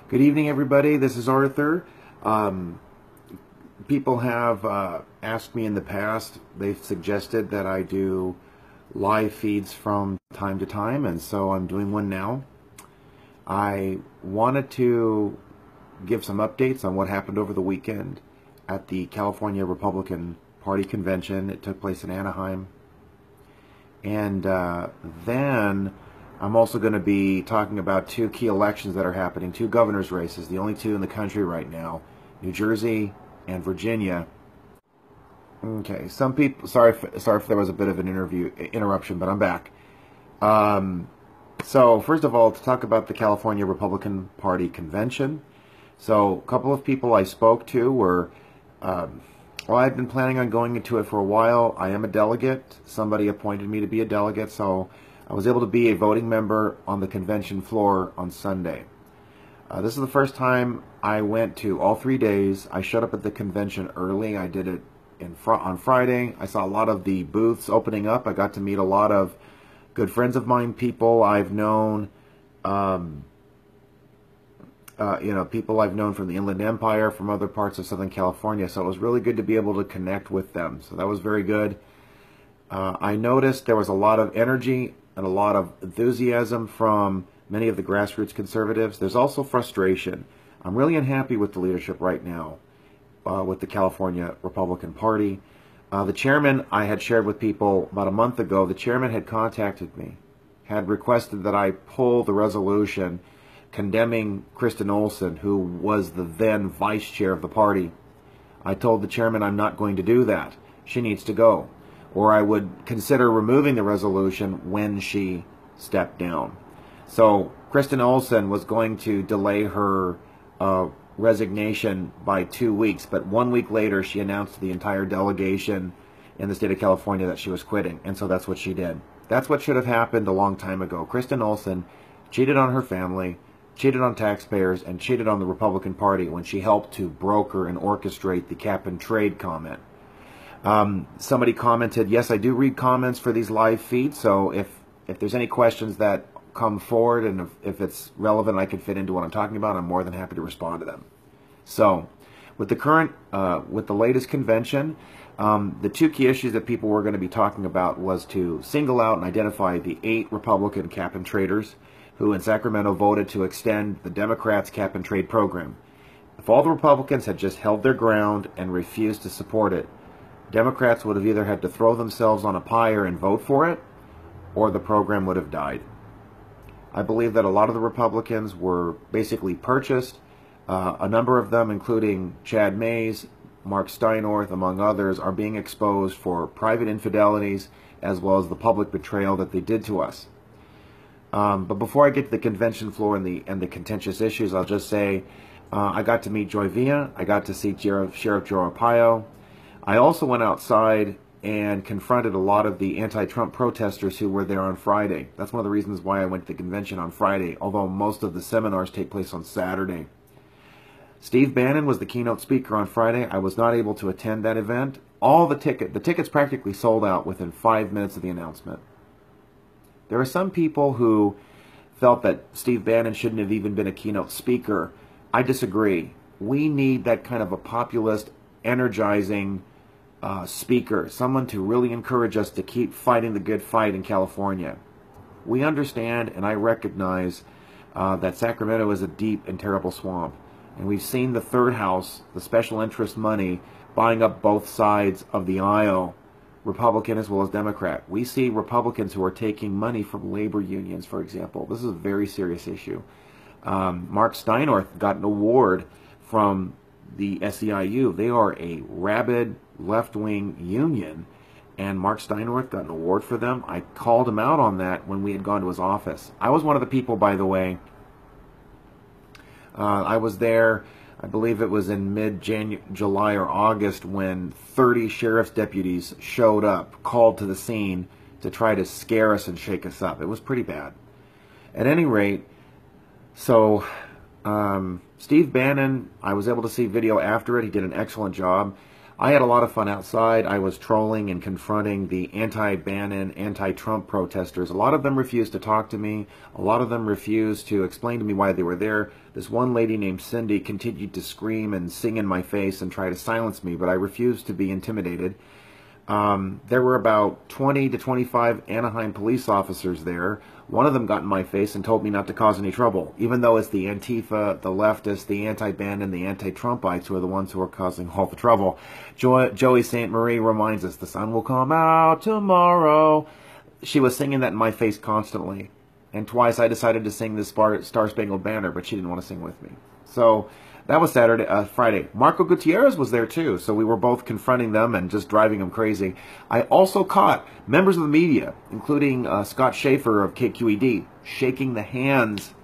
Good evening, everybody. This is Arthur. People have asked me in the past, they've suggested that I do live feeds from time to time, and so I'm doing one now. I wanted to give some updates on what happened over the weekend at the California Republican Party convention. It took place in Anaheim. And then I'm also going to be talking about two key elections that are happening, two governor's races, the only two in the country right now, New Jersey and Virginia. Okay, some people, sorry if there was a bit of an interruption, but I'm back. So first of all, to talk about the California Republican Party convention. So a couple of people I spoke to were, well, I've been planning on going into it for a while. I am a delegate. Somebody appointed me to be a delegate, so I was able to be a voting member on the convention floor on Sunday. This is the first time I went to all 3 days. I showed up at the convention early. I did it on Friday. I saw a lot of the booths opening up. I got to meet a lot of good friends of mine, people I've known, people I've known from the Inland Empire, from other parts of Southern California. So it was really good to be able to connect with them. So that was very good. I noticed there was a lot of energy and a lot of enthusiasm from many of the grassroots conservatives. There's also frustration. I'm really unhappy with the leadership right now with the California Republican Party. The chairman, I had shared with people about a month ago, the chairman had contacted me, had requested that I pull the resolution condemning Kristen Olson, who was the then vice chair of the party. I told the chairman I'm not going to do that. She needs to go. Or I would consider removing the resolution when she stepped down. So Kristen Olson was going to delay her resignation by 2 weeks, but 1 week later she announced to the entire delegation in the state of California that she was quitting, and so that's what she did. That's what should have happened a long time ago. Kristen Olson cheated on her family, cheated on taxpayers, and cheated on the Republican Party when she helped to broker and orchestrate the cap and trade comment. Somebody commented, yes, I do read comments for these live feeds, so if there's any questions that come forward and if it's relevant, I can fit into what I'm talking about, I'm more than happy to respond to them. So, with the latest convention, the two key issues that people were going to be talking about was to single out and identify the 8 Republican cap and traders who in Sacramento voted to extend the Democrats' cap and trade program. If all the Republicans had just held their ground and refused to support it, Democrats would have either had to throw themselves on a pyre and vote for it, or the program would have died. I believe that a lot of the Republicans were basically purchased. A number of them, including Chad Mays, Mark Steinorth, among others, are being exposed for private infidelities as well as the public betrayal that they did to us. But before I get to the convention floor and the contentious issues, I'll just say I got to meet Joy Villa. I got to see Sheriff Joe Arpaio. I also went outside and confronted a lot of the anti-Trump protesters who were there on Friday. That's one of the reasons why I went to the convention on Friday, although most of the seminars take place on Saturday. Steve Bannon was the keynote speaker on Friday. I was not able to attend that event. The tickets practically sold out within 5 minutes of the announcement. There are some people who felt that Steve Bannon shouldn't have even been a keynote speaker. I disagree. We need that kind of a populist, energizing speaker, someone to really encourage us to keep fighting the good fight in California. We understand and I recognize that Sacramento is a deep and terrible swamp. And we've seen the third house, the special interest money, buying up both sides of the aisle, Republican as well as Democrat. We see Republicans who are taking money from labor unions, for example. This is a very serious issue. Mark Steinorth got an award from the SEIU. They are a rabid left-wing union, and Mark Steinorth got an award for them. I called him out on that when we had gone to his office. I was one of the people, by the way. I was there, I believe it was in mid-July or August, when 30 sheriff's deputies showed up, called to the scene to try to scare us and shake us up. It was pretty bad. At any rate, so Steve Bannon, I was able to see video after it. He did an excellent job. I had a lot of fun outside. I was trolling and confronting the anti-Bannon, anti-Trump protesters. A lot of them refused to talk to me. A lot of them refused to explain to me why they were there. This one lady named Cindy continued to scream and sing in my face and try to silence me, but I refused to be intimidated. There were about 20 to 25 Anaheim police officers there. One of them got in my face and told me not to cause any trouble, even though it's the Antifa, the leftists, the anti-Bannon, the anti-Trumpites who are the ones who are causing all the trouble. Joey St. Marie reminds us, the sun will come out tomorrow. She was singing that in my face constantly. And twice I decided to sing the Star-Spangled Banner, but she didn't want to sing with me. So that was Friday. Marco Gutierrez was there too, so we were both confronting them and just driving them crazy. I also caught members of the media, including Scott Schaper of KQED, shaking the hands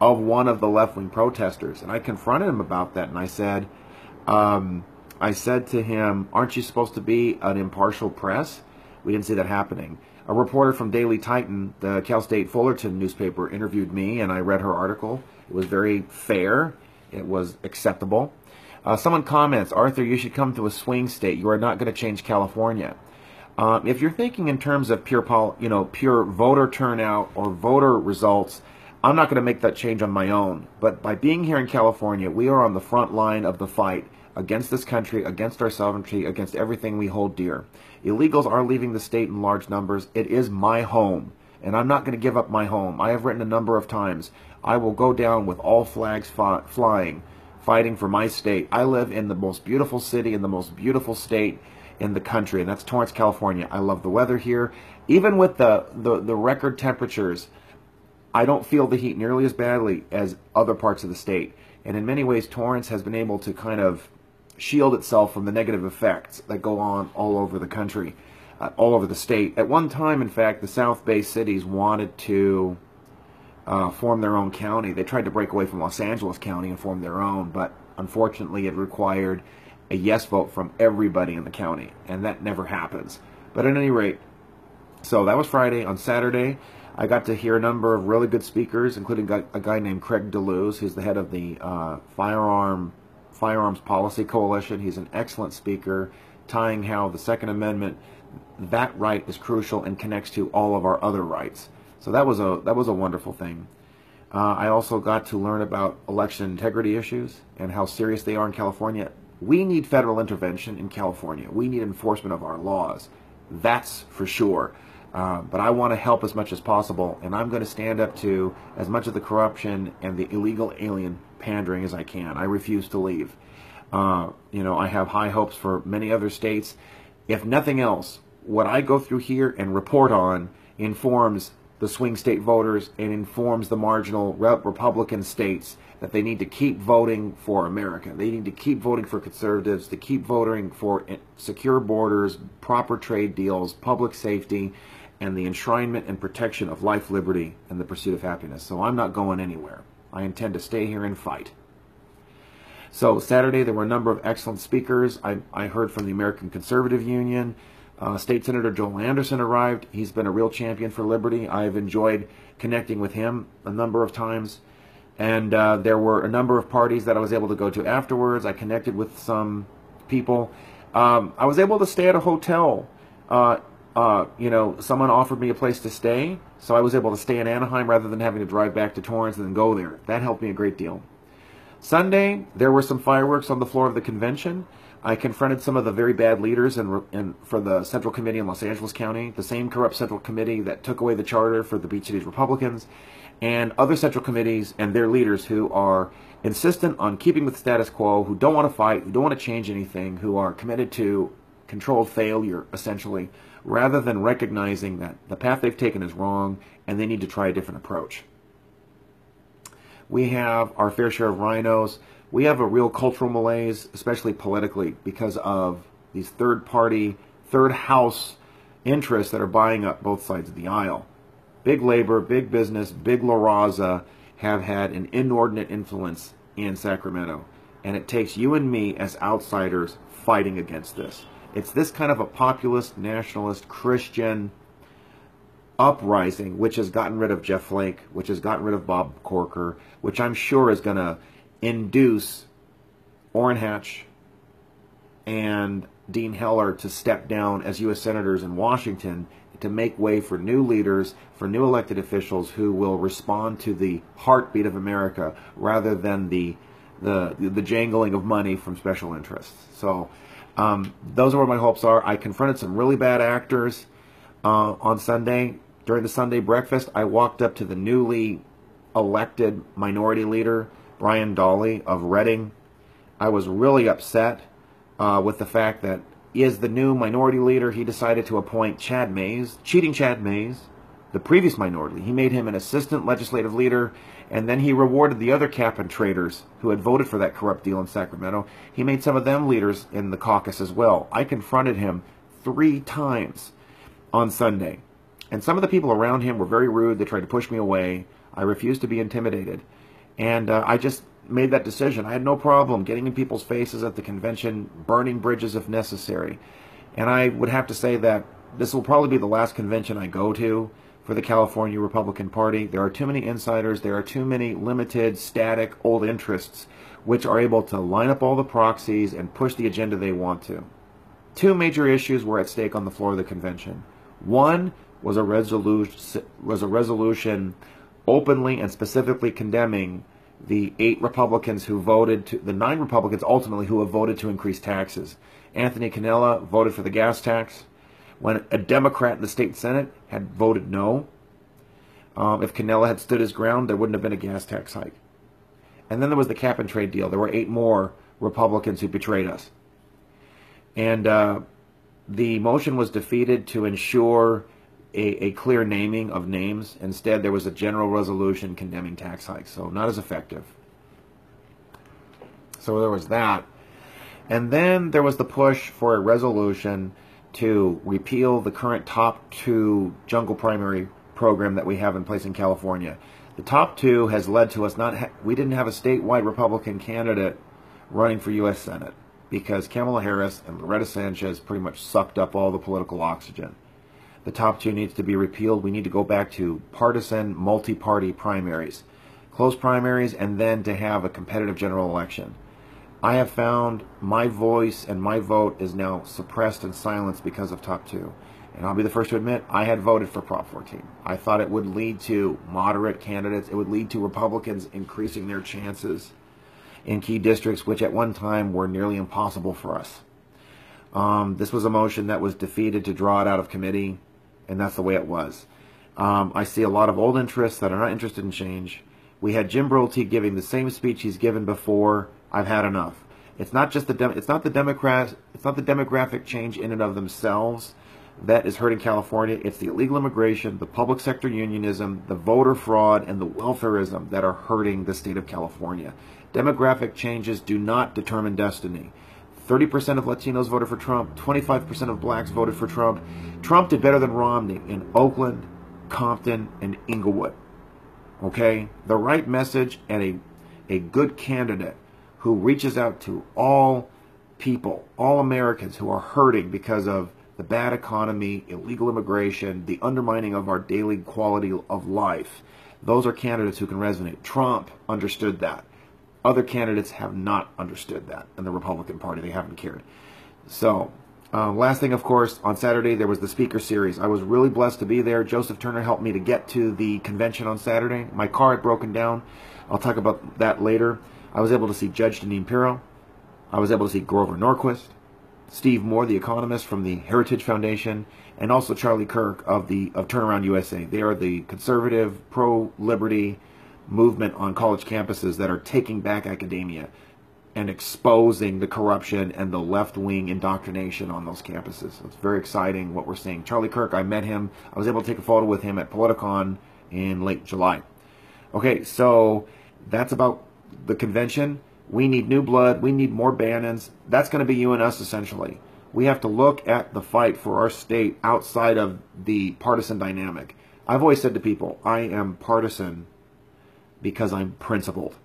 of one of the left-wing protesters. And I confronted him about that, and I said to him, aren't you supposed to be an impartial press? We didn't see that happening. A reporter from Daily Titan, the Cal State Fullerton newspaper, interviewed me, and I read her article. It was very fair. It was acceptable. Someone comments, Arthur, you should come to a swing state. You are not going to change California. If you're thinking in terms of pure voter turnout or voter results, I'm not going to make that change on my own. But by being here in California, we are on the front line of the fight against this country, against our sovereignty, against everything we hold dear. Illegals are leaving the state in large numbers. It is my home, and I'm not going to give up my home. I have written a number of times, I will go down with all flags flying, fighting for my state. I live in the most beautiful city, in the most beautiful state in the country, and that's Torrance, California. I love the weather here. Even with the record temperatures, I don't feel the heat nearly as badly as other parts of the state. And in many ways, Torrance has been able to kind of shield itself from the negative effects that go on all over the country, all over the state. At one time, in fact, the South Bay cities wanted to form their own county. They tried to break away from Los Angeles County and form their own, but unfortunately it required a yes vote from everybody in the county, and that never happens. But at any rate, so that was Friday. On Saturday, I got to hear a number of really good speakers, including a guy named Craig DeLuz, who's the head of the Firearms Policy Coalition. He's an excellent speaker, tying how the Second Amendment, that right is crucial and connects to all of our other rights. So that was a wonderful thing. I also got to learn about election integrity issues and how serious they are in California. We need federal intervention in California. We need enforcement of our laws. That's for sure. But I want to help as much as possible, and I'm going to stand up to as much of the corruption and the illegal alien pandering as I can. I refuse to leave. I have high hopes for many other states. If nothing else, what I go through here and report on informs the swing state voters and informs the marginal Republican states that they need to keep voting for America. They need to keep voting for conservatives, to keep voting for secure borders, proper trade deals, public safety, and the enshrinement and protection of life, liberty, and the pursuit of happiness. So I'm not going anywhere. I intend to stay here and fight. So Saturday, there were a number of excellent speakers. I heard from the American Conservative Union. State Senator Joel Anderson arrived. He's been a real champion for liberty. I've enjoyed connecting with him a number of times. And there were a number of parties that I was able to go to afterwards. I connected with some people. I was able to stay at a hotel. Someone offered me a place to stay, so I was able to stay in Anaheim rather than having to drive back to Torrance and then go there. That helped me a great deal. Sunday, there were some fireworks on the floor of the convention. I confronted some of the very bad leaders for the Central Committee in Los Angeles County, the same corrupt Central Committee that took away the charter for the Beach Cities Republicans, and other Central Committees and their leaders who are insistent on keeping with the status quo, who don't want to fight, who don't want to change anything, who are committed to controlled failure, essentially, rather than recognizing that the path they've taken is wrong and they need to try a different approach. We have our fair share of rhinos. We have a real cultural malaise, especially politically, because of these third-party, third-house interests that are buying up both sides of the aisle. Big labor, big business, big La Raza have had an inordinate influence in Sacramento. And it takes you and me as outsiders fighting against this. It's this kind of a populist, nationalist, Christian uprising which has gotten rid of Jeff Flake, which has gotten rid of Bob Corker, which I'm sure is going to induce Orrin Hatch, and Dean Heller to step down as U.S. senators in Washington to make way for new leaders, for new elected officials who will respond to the heartbeat of America rather than the jangling of money from special interests. So those are where my hopes are. I confronted some really bad actors on Sunday. During the Sunday breakfast, I walked up to the newly elected minority leader, Brian Dawley of Reading. I was really upset with the fact that as the new minority leader, he decided to appoint Chad Mays, cheating Chad Mays, the previous minority. He made him an assistant legislative leader, and then he rewarded the other cap-and-traders who had voted for that corrupt deal in Sacramento. He made some of them leaders in the caucus as well. I confronted him 3 times on Sunday, and some of the people around him were very rude. They tried to push me away. I refused to be intimidated, and I just made that decision. I had no problem getting in people's faces at the convention, burning bridges if necessary. And I would have to say that this will probably be the last convention I go to for the California Republican Party. There are too many insiders. There are too many limited, static, old interests which are able to line up all the proxies and push the agenda they want to. 2 major issues were at stake on the floor of the convention. One was a resolution openly and specifically condemning the 8 Republicans who voted to, the 9 Republicans ultimately who have voted to increase taxes. Anthony Cannella voted for the gas tax, when a Democrat in the state Senate had voted no. If Cannella had stood his ground, there wouldn't have been a gas tax hike. And then there was the cap and trade deal. There were 8 more Republicans who betrayed us. And the motion was defeated to ensure a clear naming of names. Instead, there was a general resolution condemning tax hikes, so not as effective. So there was that. And then there was the push for a resolution to repeal the current top 2 jungle primary program that we have in place in California. The top 2 has led to us we didn't have a statewide Republican candidate running for U.S. Senate because Kamala Harris and Loretta Sanchez pretty much sucked up all the political oxygen. The top 2 needs to be repealed. We need to go back to partisan, multi-party primaries, close primaries, and then to have a competitive general election. I have found my voice and my vote is now suppressed and silenced because of top 2. And I'll be the first to admit, I had voted for Prop 14. I thought it would lead to moderate candidates. It would lead to Republicans increasing their chances in key districts, which at one time were nearly impossible for us. This was a motion that was defeated to draw it out of committee, and that's the way it was. I see a lot of old interests that are not interested in change. We had Jim Brolte giving the same speech he's given before. I've had enough. It's not just it's not the demographic change in and of themselves that is hurting California. It's the illegal immigration, the public sector unionism, the voter fraud, and the welfarism that are hurting the state of California. Demographic changes do not determine destiny. 30% of Latinos voted for Trump. 25% of blacks voted for Trump. Trump did better than Romney in Oakland, Compton, and Inglewood. Okay? The right message and a good candidate who reaches out to all people, all Americans who are hurting because of the bad economy, illegal immigration, the undermining of our daily quality of life. Those are candidates who can resonate. Trump understood that. Other candidates have not understood that in the Republican Party. They haven't cared. So, last thing, of course, on Saturday there was the speaker series. I was really blessed to be there. Joseph Turner helped me to get to the convention on Saturday. My car had broken down. I'll talk about that later. I was able to see Judge Jeanine Pirro. I was able to see Grover Norquist, Steve Moore, the economist from the Heritage Foundation, and also Charlie Kirk of Turnaround USA. They are the conservative, pro-liberty movement on college campuses that are taking back academia and exposing the corruption and the left-wing indoctrination on those campuses. So it's very exciting what we're seeing. Charlie Kirk, I met him. I was able to take a photo with him at Politicon in late July. Okay, so that's about the convention. We need new blood. We need more Bannons. That's going to be you and us, essentially. We have to look at the fight for our state outside of the partisan dynamic. I've always said to people, I am partisan because I'm principled.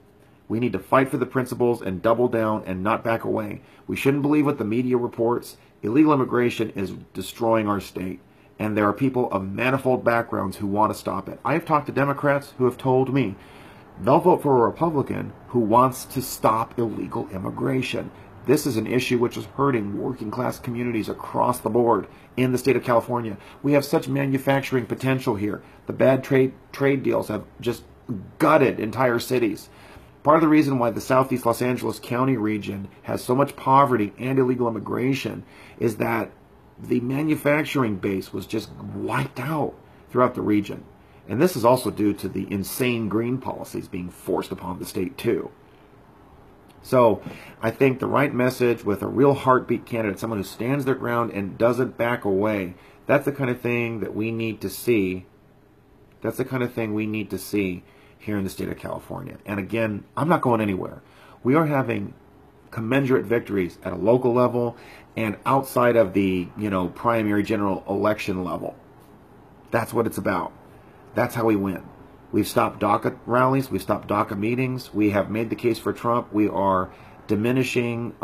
We need to fight for the principles and double down and not back away. We shouldn't believe what the media reports. Illegal immigration is destroying our state, and there are people of manifold backgrounds who want to stop it. I have talked to Democrats who have told me they'll vote for a Republican who wants to stop illegal immigration. This is an issue which is hurting working class communities across the board in the state of California. We have such manufacturing potential here. The bad trade deals have just gutted entire cities. Part of the reason why the Southeast Los Angeles County region has so much poverty and illegal immigration is that the manufacturing base was just wiped out throughout the region. And this is also due to the insane green policies being forced upon the state too. So I think the right message with a real heartbeat candidate, someone who stands their ground and doesn't back away, that's the kind of thing that we need to see. That's the kind of thing we need to see here in the state of California. And again, I'm not going anywhere. We are having commensurate victories at a local level and outside of the, primary general election level. That's what it's about. That's how we win. We've stopped DACA rallies. We've stopped DACA meetings. We have made the case for Trump. We are diminishing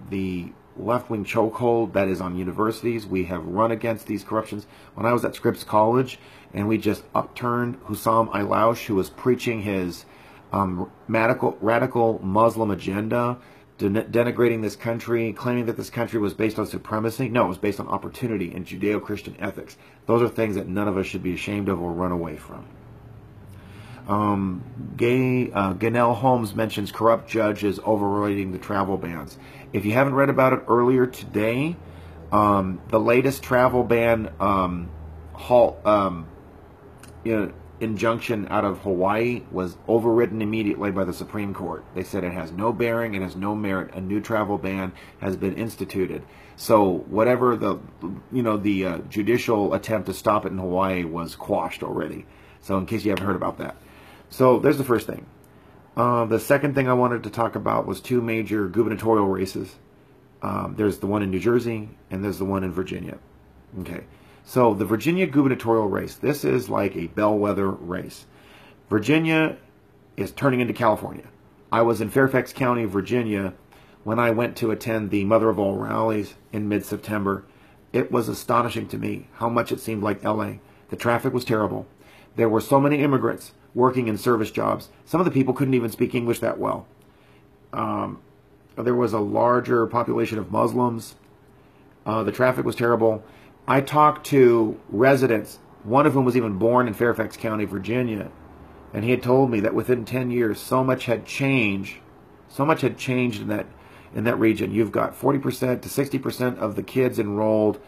the left-wing chokehold that is on universities. We have run against these corruptions. When I was at Scripps College, and we just upturned Hussam Ilaush, who was preaching his radical Muslim agenda, denigrating this country, claiming that this country was based on supremacy. No, it was based on opportunity and Judeo-Christian ethics. Those are things that none of us should be ashamed of or run away from. Ganell Holmes mentions corrupt judges overriding the travel bans. If you haven't read about it earlier today, the latest travel ban injunction out of Hawaii was overridden immediately by the Supreme Court. They said it has no bearing, it has no merit. A new travel ban has been instituted. So whatever the judicial attempt to stop it in Hawaii was quashed already. So in case you haven't heard about that. So there's the first thing. The second thing I wanted to talk about was two major gubernatorial races. There's the one in New Jersey and there's the one in Virginia. Okay. So the Virginia gubernatorial race, this is like a bellwether race. Virginia is turning into California. I was in Fairfax County, Virginia, when I went to attend the Mother of All rallies in mid-September. It was astonishing to me how much it seemed like LA. The traffic was terrible. There were so many immigrants working in service jobs. Some of the people couldn't even speak English that well. There was a larger population of Muslims. The traffic was terrible. I talked to residents, one of whom was even born in Fairfax County, Virginia, and he had told me that within 10 years, so much had changed in that region. You've got 40% to 60% of the kids enrolled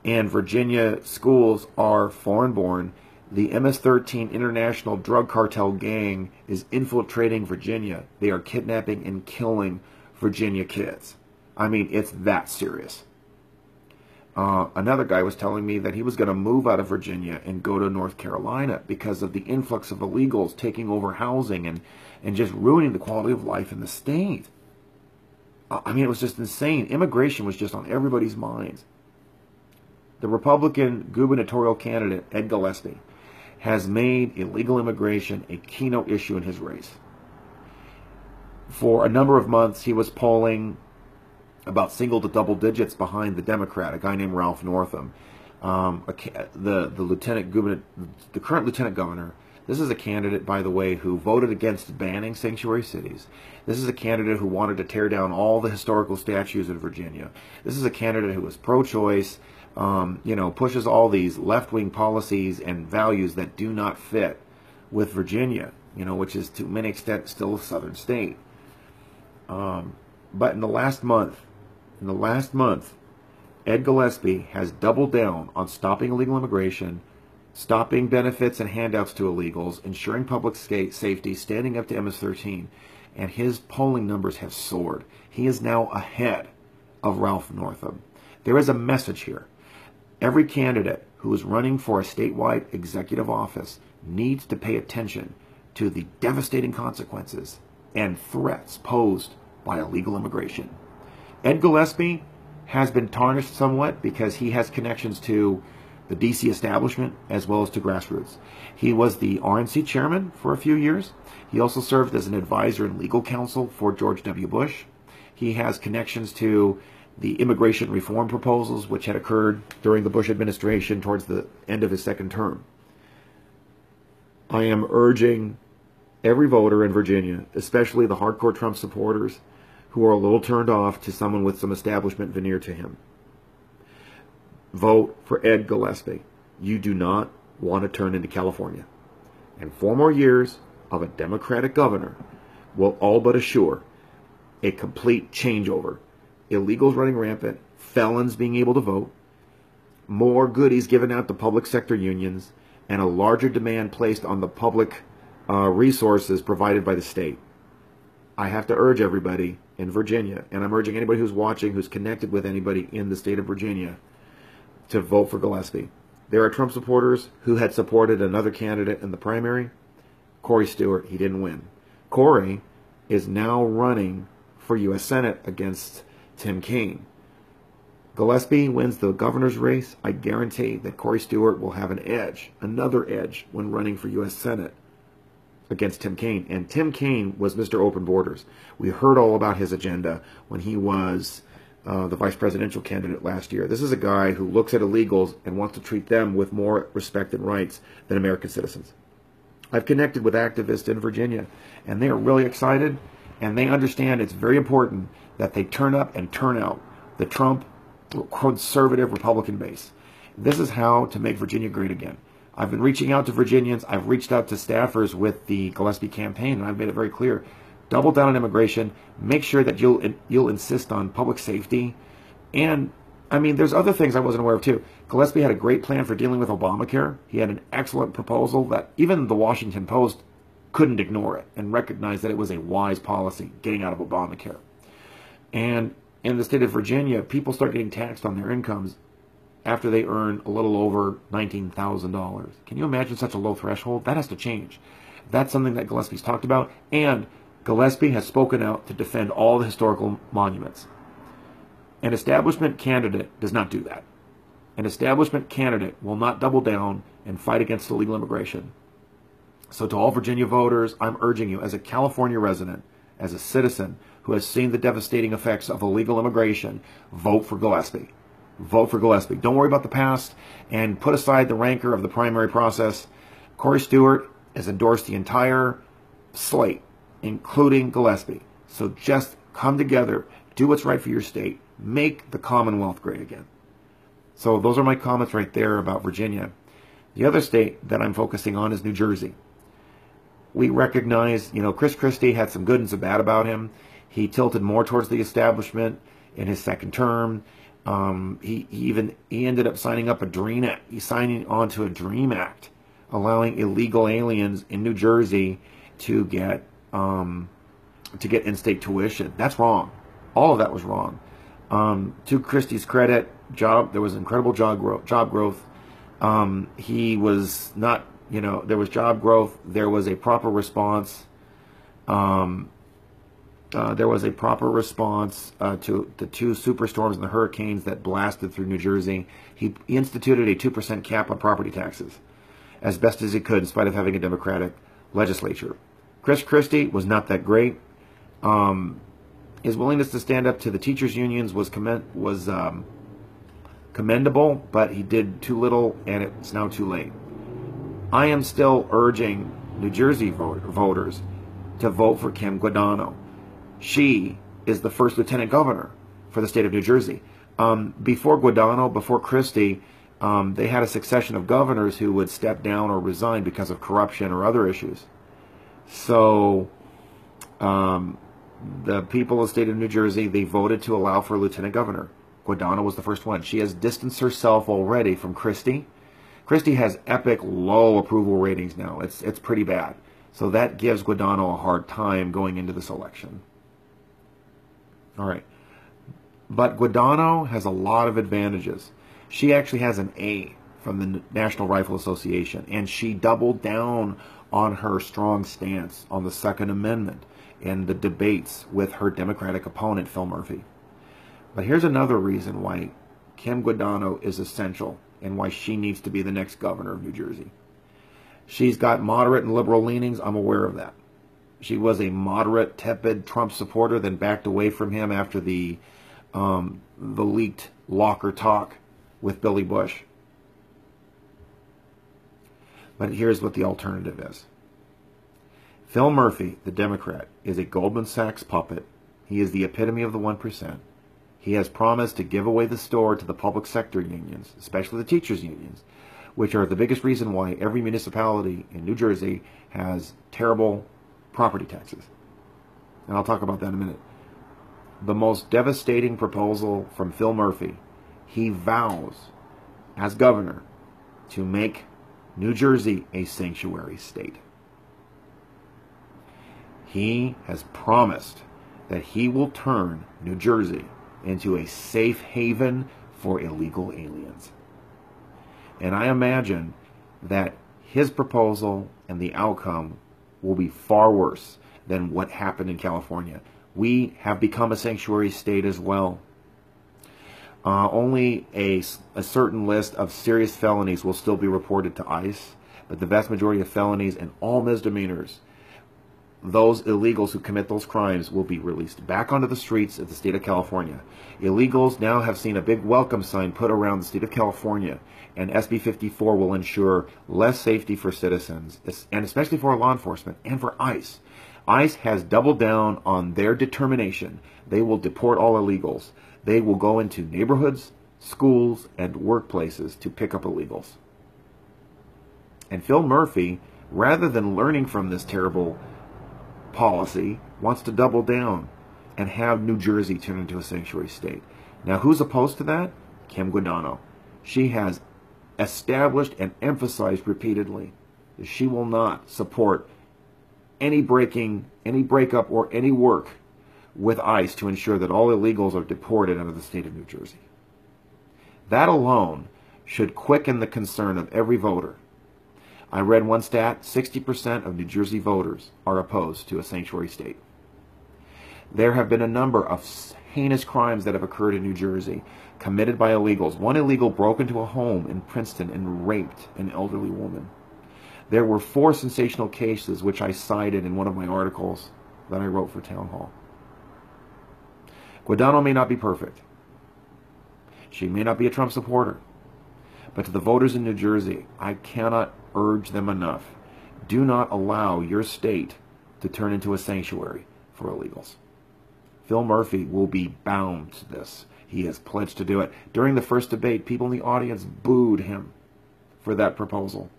in Virginia schools are foreign-born. The MS-13 international drug cartel gang is infiltrating Virginia. They are kidnapping and killing Virginia kids. I mean, it's that serious. Another guy was telling me that he was going to move out of Virginia and go to North Carolina because of the influx of illegals taking over housing and just ruining the quality of life in the state. I mean, it was just insane. Immigration was just on everybody's minds. The Republican gubernatorial candidate, Ed Gillespie, has made illegal immigration a keynote issue in his race. For a number of months, he was polling about single to double digits behind the Democrat, a guy named Ralph Northam, the current lieutenant governor. This is a candidate, by the way, who voted against banning sanctuary cities. This is a candidate who wanted to tear down all the historical statues in Virginia. This is a candidate who was pro-choice, pushes all these left-wing policies and values that do not fit with Virginia, which is to many extent still a southern state. But in the last month, Ed Gillespie has doubled down on stopping illegal immigration, stopping benefits and handouts to illegals, ensuring public safety, standing up to MS-13, and his polling numbers have soared. He is now ahead of Ralph Northam. There is a message here. Every candidate who is running for a statewide executive office needs to pay attention to the devastating consequences and threats posed by illegal immigration. Ed Gillespie has been tarnished somewhat because he has connections to the D.C. establishment as well as to grassroots. He was the RNC chairman for a few years. He also served as an advisor and legal counsel for George W. Bush. He has connections to the immigration reform proposals which had occurred during the Bush administration towards the end of his second term. I am urging every voter in Virginia, especially the hardcore Trump supporters who are a little turned off to someone with some establishment veneer to him. Vote for Ed Gillespie. You do not want to turn into California. And 4 more years of a Democratic governor will all but assure a complete changeover. Illegals running rampant, felons being able to vote, more goodies given out to public sector unions, and a larger demand placed on the public resources provided by the state. I have to urge everybody in Virginia, and I'm urging anybody who's watching, who's connected with anybody in the state of Virginia, to vote for Gillespie. There are Trump supporters who had supported another candidate in the primary, Corey Stewart. He didn't win. Corey is now running for U.S. Senate against Tim Kaine. Gillespie wins the governor's race. I guarantee that Corey Stewart will have an edge, another edge, when running for U.S. Senate against Tim Kaine. And Tim Kaine was Mr. Open Borders. We heard all about his agenda when he was the vice presidential candidate last year. This is a guy who looks at illegals and wants to treat them with more respect and rights than American citizens. I've connected with activists in Virginia, and they are really excited, and they understand it's very important that they turn up and turn out the Trump conservative Republican base. This is how to make Virginia great again. I've been reaching out to Virginians. I've reached out to staffers with the Gillespie campaign, and I've made it very clear. Double down on immigration. Make sure that you'll insist on public safety. And, I mean, there's other things I wasn't aware of, too. Gillespie had a great plan for dealing with Obamacare. He had an excellent proposal that even the Washington Post couldn't ignore it and recognize that it was a wise policy, getting out of Obamacare. And in the state of Virginia, people start getting taxed on their incomes after they earn a little over $19,000. Can you imagine such a low threshold? That has to change. That's something that Gillespie's talked about, and Gillespie has spoken out to defend all the historical monuments. An establishment candidate does not do that. An establishment candidate will not double down and fight against illegal immigration. So to all Virginia voters, I'm urging you, as a California resident, as a citizen who has seen the devastating effects of illegal immigration, vote for Gillespie. Vote for Gillespie. Don't worry about the past and put aside the rancor of the primary process. Corey Stewart has endorsed the entire slate, including Gillespie. So just come together, do what's right for your state, make the Commonwealth great again. So those are my comments right there about Virginia. The other state that I'm focusing on is New Jersey. We recognize, Chris Christie had some good and some bad about him. He tilted more towards the establishment in his second term. He ended up signing up a DREAM Act. He's signing on to a DREAM Act, allowing illegal aliens in New Jersey to get in-state tuition. That's wrong. All of that was wrong. To Christie's credit, there was incredible job growth. He was not, there was job growth. There was a proper response. There was a proper response to the 2 superstorms and the hurricanes that blasted through New Jersey. He instituted a 2% cap on property taxes as best as he could, in spite of having a Democratic legislature. Chris Christie was not that great. His willingness to stand up to the teachers' unions was commendable, but he did too little, and it's now too late. I am still urging New Jersey voters to vote for Kim Guadagno. She is the first lieutenant governor for the state of New Jersey. Before Guadagno, before Christie, they had a succession of governors who would step down or resign because of corruption or other issues. So the people of the state of New Jersey, they voted to allow for a lieutenant governor. Guadagno was the first one. She has distanced herself already from Christie. Christie has epic low approval ratings now. It's pretty bad. So that gives Guadagno a hard time going into this election. All right. But Guadagno has a lot of advantages. She actually has an A from the National Rifle Association, and she doubled down on her strong stance on the Second Amendment in the debates with her Democratic opponent, Phil Murphy. But here's another reason why Kim Guadagno is essential and why she needs to be the next governor of New Jersey. She's got moderate and liberal leanings. I'm aware of that. She was a moderate, tepid Trump supporter, then backed away from him after the leaked locker talk with Billy Bush. But here's what the alternative is. Phil Murphy, the Democrat, is a Goldman Sachs puppet He is the epitome of the 1%. He has promised to give away the store to the public sector unions, especially the teachers' unions, which are the biggest reason why every municipality in New Jersey has terrible property taxes. And I'll talk about that in a minute. The most devastating proposal from Phil Murphy. He vows, as governor, to make New Jersey a sanctuary state. He has promised that he will turn New Jersey into a safe haven for illegal aliens. And I imagine that his proposal and the outcome will be far worse than what happened in California. We have become a sanctuary state as well. Only a certain list of serious felonies will still be reported to ICE, but the vast majority of felonies and all misdemeanors, those illegals who commit those crimes will be released back onto the streets of the state of California. Illegals now have seen a big welcome sign put around the state of California, and SB 54 will ensure less safety for citizens, and especially for law enforcement and for ICE. ICE has doubled down on their determination. They will deport all illegals. They will go into neighborhoods, schools, and workplaces to pick up illegals. And Phil Murphy, rather than learning from this terrible policy, wants to double down and have New Jersey turn into a sanctuary state. Now, who's opposed to that? Kim Guadagno. She has established and emphasized repeatedly that she will not support any breakup, or any work with ICE to ensure that all illegals are deported out of the state of New Jersey. That alone should quicken the concern of every voter. I read one stat, 60% of New Jersey voters are opposed to a sanctuary state. There have been a number of heinous crimes that have occurred in New Jersey, committed by illegals. One illegal broke into a home in Princeton and raped an elderly woman. There were 4 sensational cases which I cited in one of my articles that I wrote for Town Hall. Guadagno may not be perfect. She may not be a Trump supporter. But to the voters in New Jersey, I cannot urge them enough. Do not allow your state to turn into a sanctuary for illegals. Phil Murphy will be bound to this. He has pledged to do it. During the first debate, people in the audience booed him for that proposal.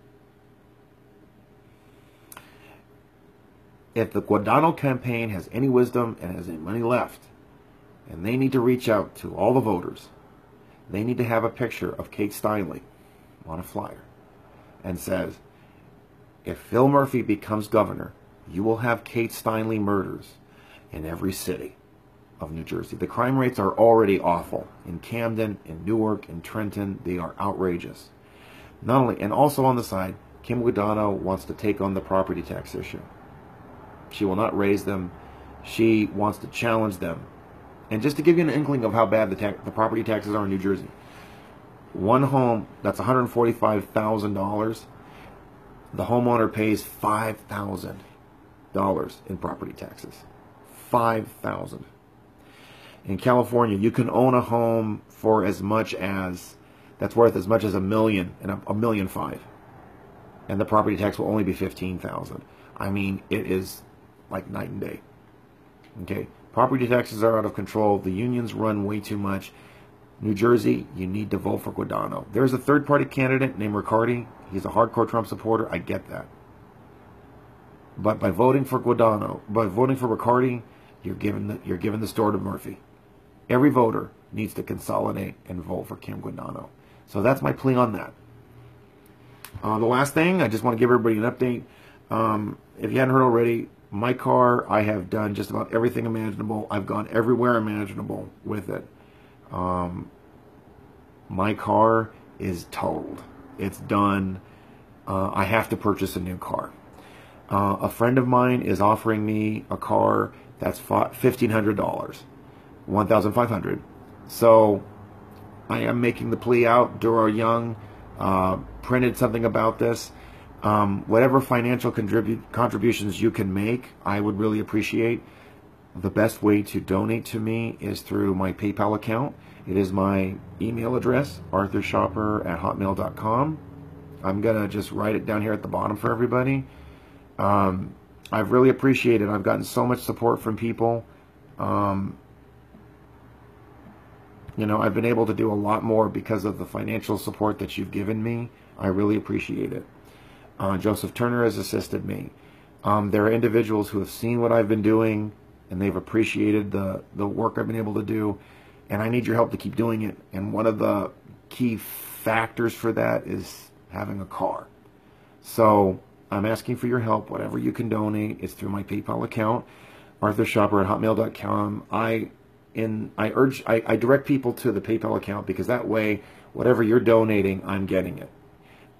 If the Guadagno campaign has any wisdom and has any money left, and they need to reach out to all the voters, they need to have a picture of Kate Steinle on a flyer and says, if Phil Murphy becomes governor, you will have Kate Steinle murders in every city of New Jersey. The crime rates are already awful. In Camden, in Newark, in Trenton, they are outrageous. Not only, and also on the side, Kim Guadagno wants to take on the property tax issue. She will not raise them. She wants to challenge them. And just to give you an inkling of how bad the property taxes are in New Jersey, one home that's $145,000, the homeowner pays $5,000 in property taxes. $5,000. In California, you can own a home for as much as, that's worth as much as $1 million and $1.5 million, and the property tax will only be $15,000. I mean, it is like night and day. Okay, property taxes are out of control. The unions run way too much. New Jersey, you need to vote for Guadagno. There's a third-party candidate named Riccardi. He's a hardcore Trump supporter. I get that. But by voting for Guadagno, by voting for Riccardi, you're giving the store to Murphy. Every voter needs to consolidate and vote for Kim Guadagno. So that's my plea on that. The last thing, I just want to give everybody an update. If you hadn't heard already, my car, I have done just about everything imaginable. I've gone everywhere imaginable with it. My car is totaled. It's done. I have to purchase a new car. A friend of mine is offering me a car that's $1,500, $1,500. So I am making the plea out. Dura Young printed something about this. Whatever financial contributions you can make, I would really appreciate. The best way to donate to me is through my PayPal account. It is my email address, arthurschaper@hotmail.com. I'm going to just write it down here at the bottom for everybody. I've really appreciated it. I've gotten so much support from people. You know, I've been able to do a lot more because of the financial support that you've given me. I really appreciate it. Joseph Turner has assisted me. There are individuals who have seen what I've been doing, and they've appreciated the work I've been able to do, and I need your help to keep doing it. And one of the key factors for that is having a car. So I'm asking for your help. Whatever you can donate, it's through my PayPal account, arthurschaper@hotmail.com. I direct people to the PayPal account because that way, whatever you're donating, I'm getting it.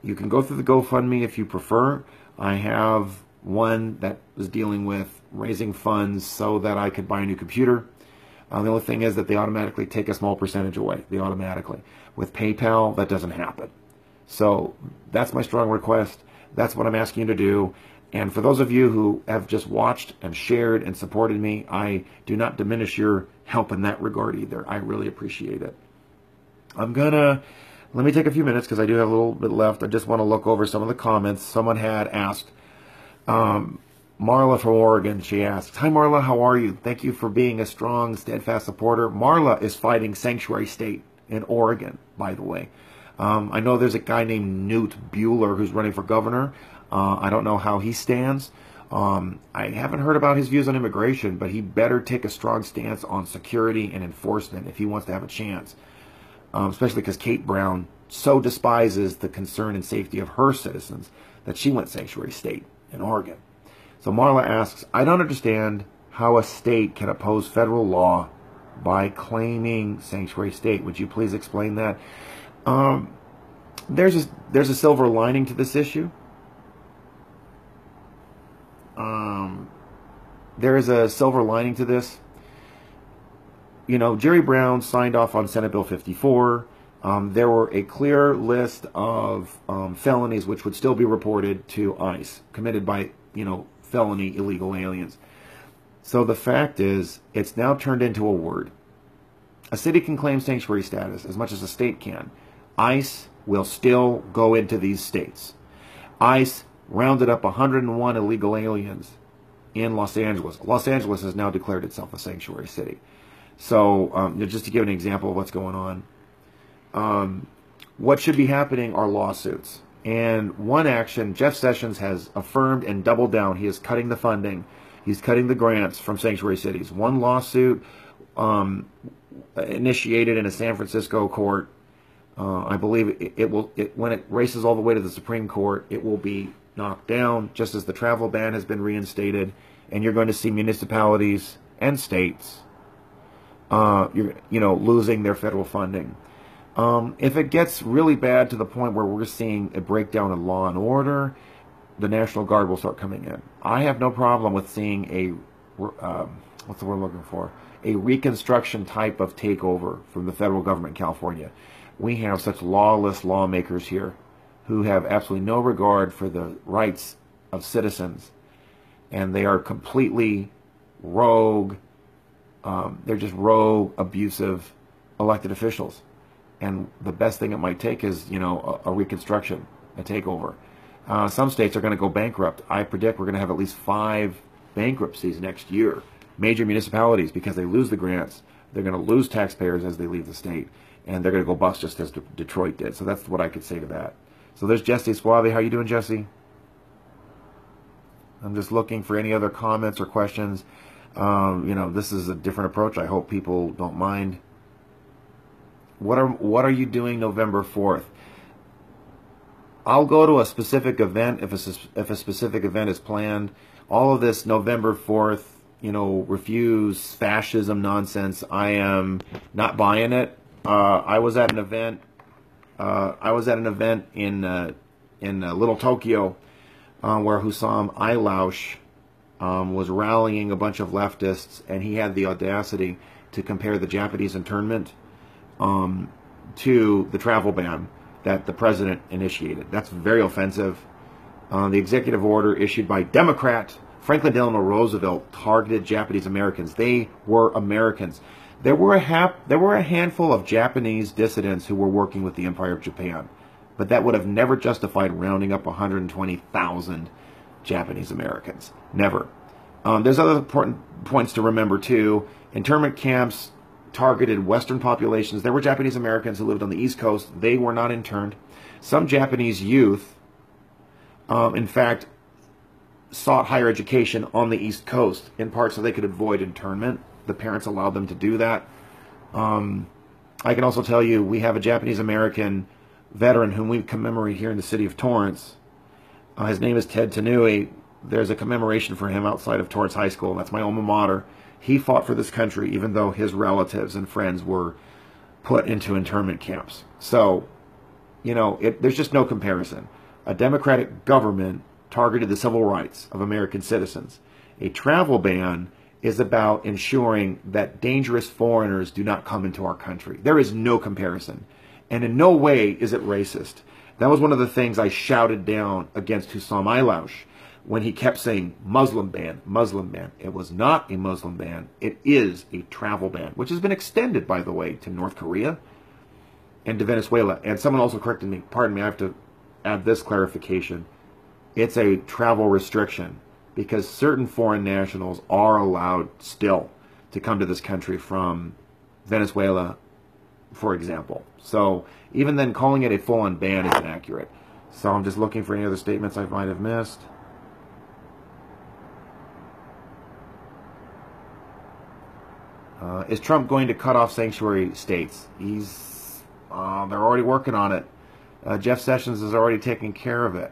You can go through the GoFundMe if you prefer. I have one that was dealing with raising funds so that I could buy a new computer. The only thing is that they automatically take a small percentage away. They automatically. With PayPal, that doesn't happen. So that's my strong request. That's what I'm asking you to do. And for those of you who have just watched and shared and supported me, I do not diminish your help in that regard either. I really appreciate it. Let me take a few minutes because I do have a little bit left. I just want to look over some of the comments. Someone had asked, Marla from Oregon, she asked, "Hi Marla, how are you? Thank you for being a strong, steadfast supporter." Marla is fighting Sanctuary State in Oregon, by the way. I know there's a guy named Newt Bueller who's running for governor. I don't know how he stands. I haven't heard about his views on immigration, but he better take a strong stance on security and enforcement if he wants to have a chance. Especially because Kate Brown so despises the concern and safety of her citizens that she went Sanctuary State in Oregon. So Marla asks, "I don't understand how a state can oppose federal law by claiming Sanctuary State. Would you please explain that?" There's a silver lining to this issue. There is a silver lining to this. You know, Jerry Brown signed off on Senate Bill 54. There were a clear list of felonies which would still be reported to ICE, committed by, felony illegal aliens. So the fact is, it's now turned into a word. A city can claim sanctuary status as much as a state can. ICE will still go into these states. ICE rounded up 101 illegal aliens in Los Angeles. Los Angeles has now declared itself a sanctuary city. So just to give an example of what's going on, what should be happening are lawsuits. And one action, Jeff Sessions has affirmed and doubled down. He is cutting the funding. He's cutting the grants from sanctuary cities. One lawsuit initiated in a San Francisco court. I believe when it races all the way to the Supreme Court, it will be knocked down, just as the travel ban has been reinstated. And you're going to see municipalities and states losing their federal funding. If it gets really bad to the point where we're seeing a breakdown in law and order, the National Guard will start coming in. I have no problem with seeing a, what's the word I'm looking for? A reconstruction type of takeover from the federal government in California. We have such lawless lawmakers here who have absolutely no regard for the rights of citizens. And they are completely rogue. They're just rogue, abusive elected officials. And the best thing it might take is, a reconstruction, a takeover. Some states are going to go bankrupt. I predict we're going to have at least 5 bankruptcies next year. Major municipalities, because they lose the grants, they're going to lose taxpayers as they leave the state. And they're going to go bust just as Detroit did. So that's what I could say to that. So there's Jesse Suave. How you doing, Jesse? I'm just looking for any other comments or questions. This is a different approach. I hope people don't mind. What are you doing November 4th? I'll go to a specific event if a specific event is planned. All of this November 4th, refuse fascism nonsense, I am not buying it. I was at an event. In Little Tokyo where Hussam Ailaush was rallying a bunch of leftists, and he had the audacity to compare the Japanese internment to the travel ban that the president initiated. That's very offensive. The executive order issued by Democrat Franklin Delano Roosevelt targeted Japanese Americans. They were Americans. There were a handful of Japanese dissidents who were working with the Empire of Japan, but that would have never justified rounding up 120,000 Japanese Americans. Never. There's other important points to remember, too. Internment camps targeted Western populations. There were Japanese Americans who lived on the East Coast. They were not interned. Some Japanese youth, in fact, sought higher education on the East Coast, in part so they could avoid internment. The parents allowed them to do that. I can also tell you we have a Japanese American veteran whom we commemorate here in the city of Torrance. His name is Ted Tanui. There's a commemoration for him outside of Torrance High School. That's my alma mater. He fought for this country even though his relatives and friends were put into internment camps. So, you know, there's just no comparison. A democratic government targeted the civil rights of American citizens. A travel ban is about ensuring that dangerous foreigners do not come into our country. There is no comparison. And in no way is it racist. That was one of the things I shouted down against Hussam Ilaush when he kept saying Muslim ban, Muslim ban. It was not a Muslim ban. It is a travel ban, which has been extended, by the way, to North Korea and to Venezuela. And someone also corrected me. Pardon me, I have to add this clarification. It's a travel restriction because certain foreign nationals are allowed still to come to this country from Venezuela, for example. So even then, calling it a full-on ban is inaccurate. So I'm just looking for any other statements I might have missed. Is Trump going to cut off sanctuary states? They're already working on it. Jeff Sessions is already taking care of it.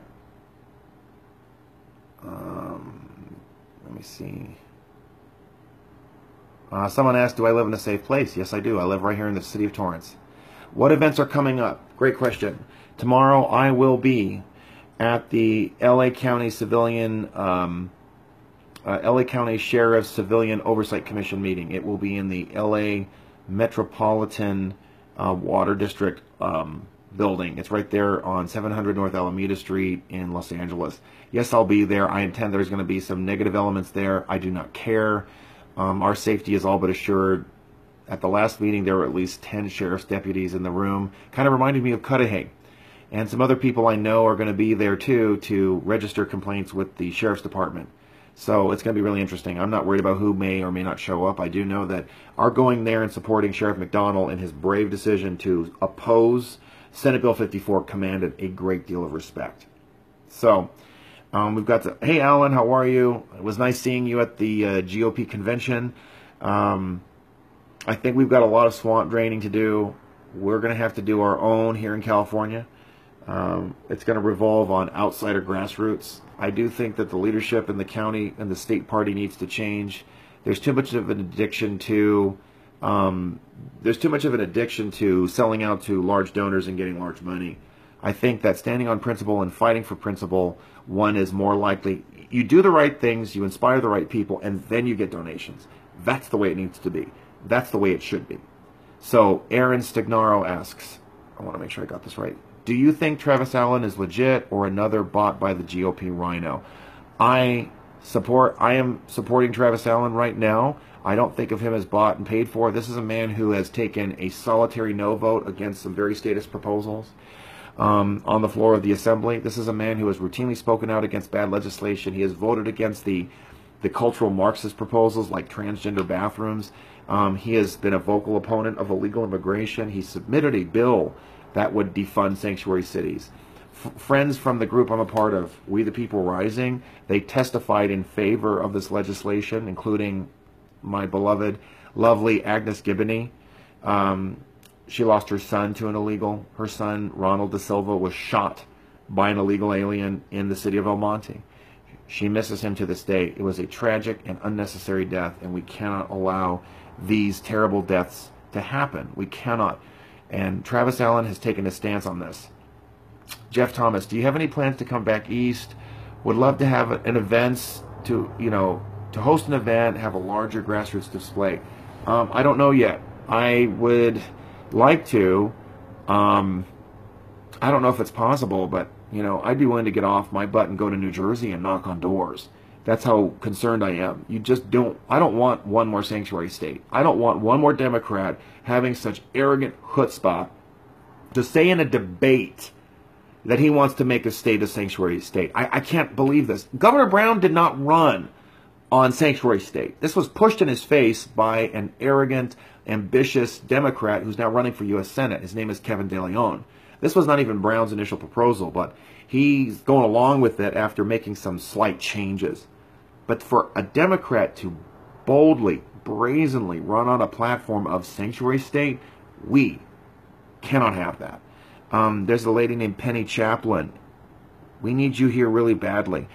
Let me see. Someone asked, do I live in a safe place? Yes, I do. I live right here in the city of Torrance. What events are coming up? Great question. Tomorrow I will be at the LA County LA County Sheriff's Civilian Oversight Commission meeting. It will be in the LA Metropolitan Water District building. It's right there on 700 North Alameda Street in Los Angeles. Yes, I'll be there. I intend there's going to be some negative elements there. I do not care. Our safety is all but assured. At the last meeting, there were at least 10 sheriff's deputies in the room. Kind of reminded me of Cudahy. And some other people I know are going to be there, too, to register complaints with the sheriff's department. So it's going to be really interesting. I'm not worried about who may or may not show up. I do know that our going there and supporting Sheriff McDonnell in his brave decision to oppose Senate Bill 54 commanded a great deal of respect. So we've got to, hey, Alan, how are you? It was nice seeing you at the GOP convention. I think we've got a lot of swamp draining to do. We're going to have to do our own here in California. It's going to revolve on outsider grassroots. I do think that the leadership in the county and the state party needs to change. There's too much of an addiction to selling out to large donors and getting large money. I think that standing on principle and fighting for principle, one is more likely. You do the right things, you inspire the right people, and then you get donations. That's the way it needs to be. That's the way it should be. So Aaron Stignaro asks, I want to make sure I got this right. Do you think Travis Allen is legit or another bought by the GOP rhino? I am supporting Travis Allen right now. I don't think of him as bought and paid for. This is a man who has taken a solitary no vote against some very statist proposals on the floor of the assembly. This is a man who has routinely spoken out against bad legislation. He has voted against the cultural Marxist proposals like transgender bathrooms. He has been a vocal opponent of illegal immigration. He submitted a bill that would defund sanctuary cities. Friends from the group I'm a part of, We the People Rising, they testified in favor of this legislation, including my beloved, lovely Agnes Gibbony. She lost her son to an illegal. Her son, Ronald Da Silva, was shot by an illegal alien in the city of El Monte. She misses him to this day. It was a tragic and unnecessary death, and we cannot allow these terrible deaths to happen. We cannot. And Travis Allen has taken a stance on this. Jeff Thomas, do you have any plans to come back east? Would love to have an event to host an event, have a larger grassroots display. I don't know yet. I would like to. I don't know if it's possible, but I'd be willing to get off my butt and go to New Jersey and knock on doors. That's how concerned I am. I don't want one more sanctuary state. I don't want one more Democrat having such arrogant chutzpah to say in a debate that he wants to make a state a sanctuary state. I can't believe this. Governor Brown did not run on sanctuary state. This was pushed in his face by an arrogant, ambitious Democrat who's now running for U.S. Senate. His name is Kevin De Leon. This was not even Brown's initial proposal, but he's going along with it after making some slight changes. But for a Democrat to boldly, brazenly run on a platform of sanctuary state, we cannot have that. There's a lady named Penny Chaplin. We need you here really badly.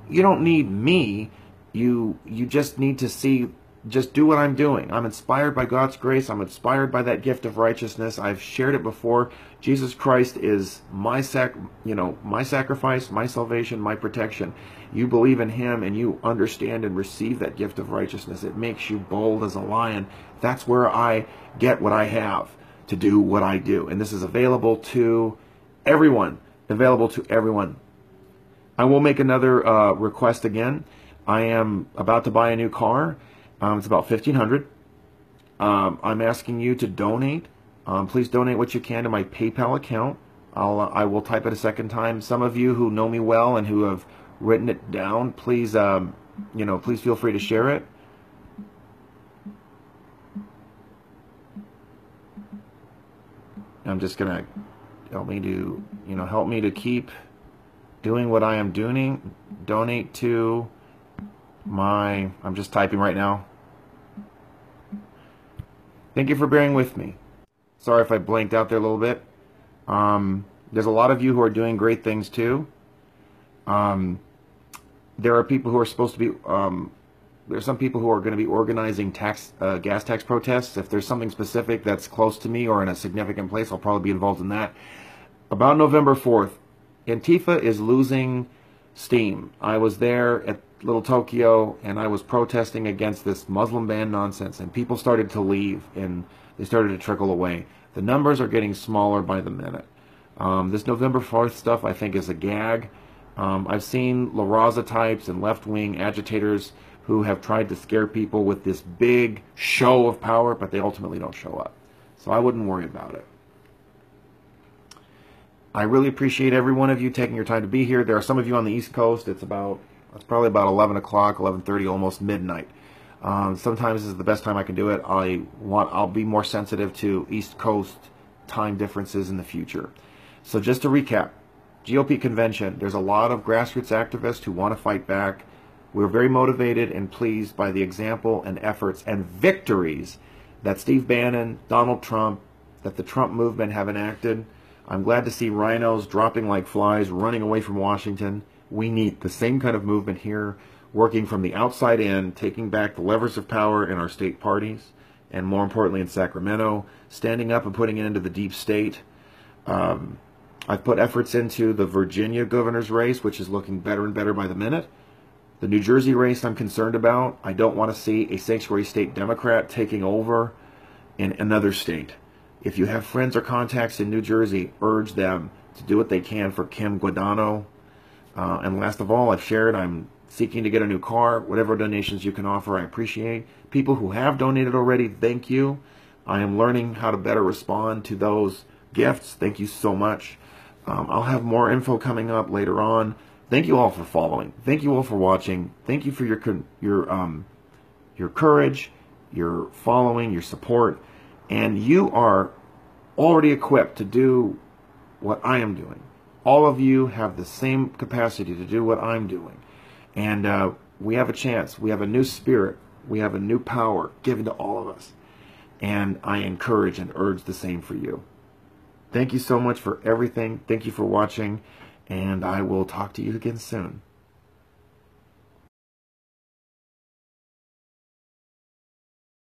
You don't need me. You just need to see, just do what I'm doing. I'm inspired by God's grace. I'm inspired by that gift of righteousness. I've shared it before. Jesus Christ is my sacrifice, my salvation, my protection. You believe in him and you understand and receive that gift of righteousness. It makes you bold as a lion. That's where I get what I have to do what I do. And this is available to everyone. Available to everyone. I will make another request again. I am about to buy a new car. It's about $1,500. I'm asking you to donate. Please donate what you can to my PayPal account. I will type it a second time. Some of you who know me well and who have written it down, please please feel free to share it. I'm just gonna help me to keep doing what I am doing. Donate to my, I'm just typing right now. Thank you for bearing with me. Sorry if I blanked out there a little bit. There's a lot of you who are doing great things too. There are people who are supposed to be, there's some people who are going to be organizing gas tax protests. If there's something specific that's close to me or in a significant place, I'll probably be involved in that. About November 4th, Antifa is losing steam. I was there at Little Tokyo and I was protesting against this Muslim ban nonsense, and people started to leave and they started to trickle away. The numbers are getting smaller by the minute. This November 4th stuff I think is a gag. I've seen La Raza types and left-wing agitators who have tried to scare people with this big show of power, but they ultimately don't show up. So I wouldn't worry about it. I really appreciate every one of you taking your time to be here. There are some of you on the East Coast. It's probably about 11 o'clock, 11:30, almost midnight. Sometimes this is the best time I can do it. I'll be more sensitive to East Coast time differences in the future. So just to recap, GOP convention, there's a lot of grassroots activists who want to fight back. We're very motivated and pleased by the example and efforts and victories that Steve Bannon, Donald Trump, that the Trump movement have enacted. I'm glad to see rhinos dropping like flies, running away from Washington. We need the same kind of movement here, working from the outside in, taking back the levers of power in our state parties, and more importantly in Sacramento, standing up and putting an end to the deep state. I've put efforts into the Virginia governor's race, which is looking better and better by the minute. The New Jersey race I'm concerned about. I don't want to see a sanctuary state Democrat taking over in another state. If you have friends or contacts in New Jersey, urge them to do what they can for Kim Guadagno. And last of all, I've shared I'm seeking to get a new car. Whatever donations you can offer, I appreciate. People who have donated already, thank you. I am learning how to better respond to those gifts. Thank you so much. I'll have more info coming up later on. Thank you all for following. Thank you all for watching. Thank you for your courage, your following, your support. And you are already equipped to do what I am doing. All of you have the same capacity to do what I'm doing. And we have a chance. We have a new spirit. We have a new power given to all of us. And I encourage and urge the same for you. Thank you so much for everything. Thank you for watching. And I will talk to you again soon.